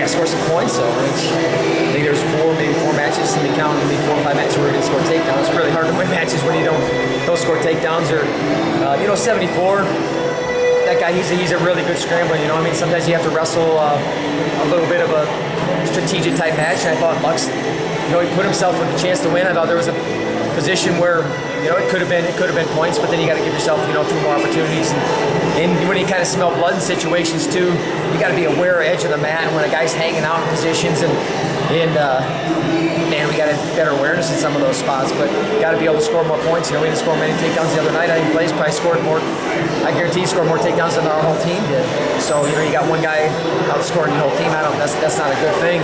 got to score some points. So I think there's maybe four matches in the count, maybe 4 or 5 matches where we're going to score takedowns. It's really hard to win matches when you don't score takedowns. Or 74. That guy, he's a really good scrambler. I mean, sometimes you have to wrestle a little bit of a strategic type match. And I thought Lux, he put himself with a chance to win. I thought there was a position where it could have been points, but then you got to give yourself 2 more opportunities. And when you kind of smell blood in situations too, you got to be aware of edge of the mat. And when a guy's hanging out in positions and man, we got a better awareness in some of those spots, but got to be able to score more points. We didn't score many takedowns the other night. I think Blaze probably scored more. I guarantee he scored more takedowns than our whole team did. So you got one guy outscoring the whole team. That's not a good thing.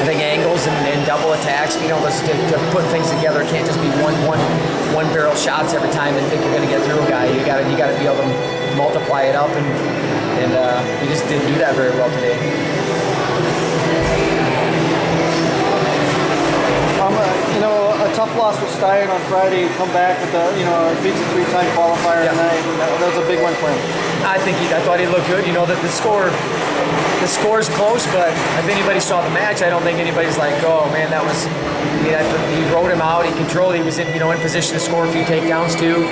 I think angles and double attacks, to put things together, it can't just be one barrel shots every time and think you're going to get through a guy. You got to be able to multiply it up, and we just didn't do that very well today. A tough loss for Stein on Friday. Come back with beats a 3-time qualifier tonight. That was a big one for him. I thought he looked good. That the score's close, but if anybody saw the match, I don't think anybody's like, oh man, that was. He rode him out. He controlled. He was in position to score a few takedowns too.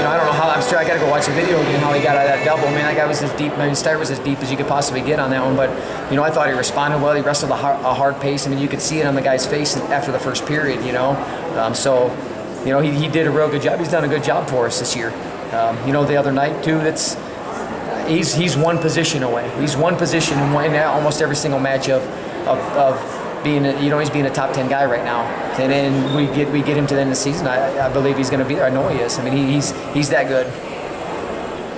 I don't know how. I'm sure I got to go watch the video again. How he got out of that double. Man, that guy was as deep. Stein was as deep as you could possibly get on that one. But I thought he responded well. He wrestled a hard pace. You could see it on the guy's face after the first period. So he did a real good job. He's done a good job for us this year. The other night too. He's one position away. He's one position in almost every single match of being he's being a top 10 guy right now. And then we get him to the end of the season. I believe he's going to be there. I know he is. He's that good.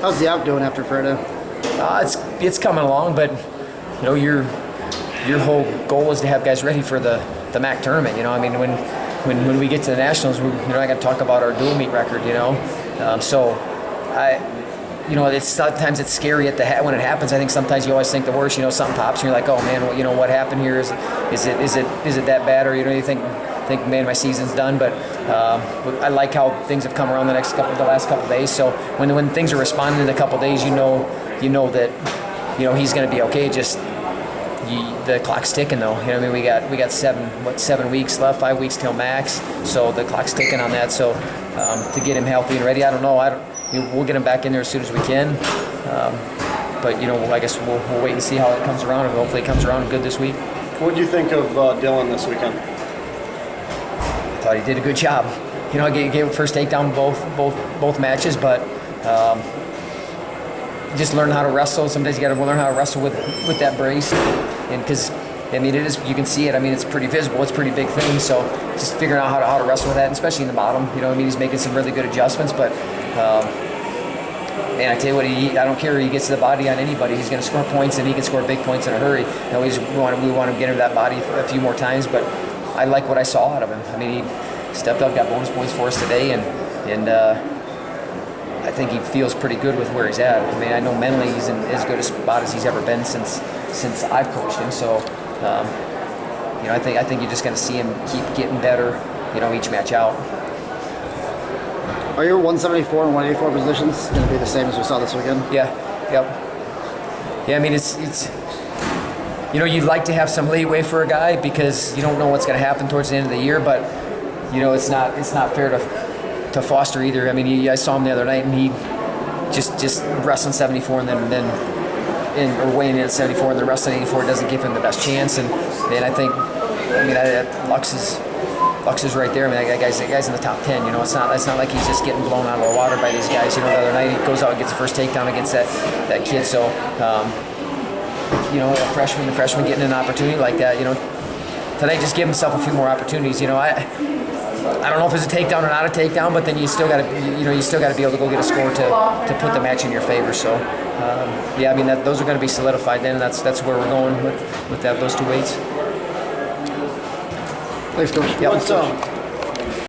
How's the out doing after Friday? It's coming along, but your whole goal is to have guys ready for the MAC tournament. When we get to the nationals, we're not going to talk about our dual meet record. It's sometimes it's scary when it happens. I think sometimes you always think the worst. Something pops and you're like, oh man, what happened here? Is it that bad? Or you think man, my season's done. But I like how things have come around the last couple of days. So when things are responding in a couple of days, you know that he's going to be okay. Just the clock's ticking though. We got 7 weeks left, 5 weeks till max. So the clock's ticking on that. So to get him healthy and ready, I don't know. We'll get him back in there as soon as we can. But I guess we'll wait and see how it comes around, and hopefully it comes around good this week. What did you think of Dylan this weekend? I thought he did a good job. I gave first takedown both matches, but just learn how to wrestle. Sometimes you got to learn how to wrestle with that brace, and because it is, you can see it. it's pretty visible. It's a pretty big thing. So just figuring out how to wrestle with that, and especially in the bottom. He's making some really good adjustments, but. Man, I tell you what, I don't care. He gets to the body on anybody. He's going to score points, and he can score big points in a hurry. We want to get him that body a few more times, but I like what I saw out of him. He stepped up, got bonus points for us today, and I think he feels pretty good with where he's at. I know mentally he's in as good a spot as he's ever been since I've coached him. So, I think you're just going to see him keep getting better, each match out. Are your 174 and 184 positions going to be the same as we saw this weekend? Yeah. Yep. Yeah. It's you'd like to have some leeway for a guy because you don't know what's going to happen towards the end of the year, but it's not fair to Foster either. I saw him the other night, and he just wrestling 74 and then or weighing in at 74, and the wrestling 84 doesn't give him the best chance. And I think Lux is right there. That guy's in the top 10. It's not like he's just getting blown out of the water by these guys. The other night he goes out and gets the first takedown against that kid. So, a freshman getting an opportunity like that. Tonight just give himself a few more opportunities. I don't know if it's a takedown or not a takedown, but then you still got to be able to go get a score to put the match in your favor. So, those are going to be solidified then. That's where we're going with those two weights. Thanks, Coach. Yep.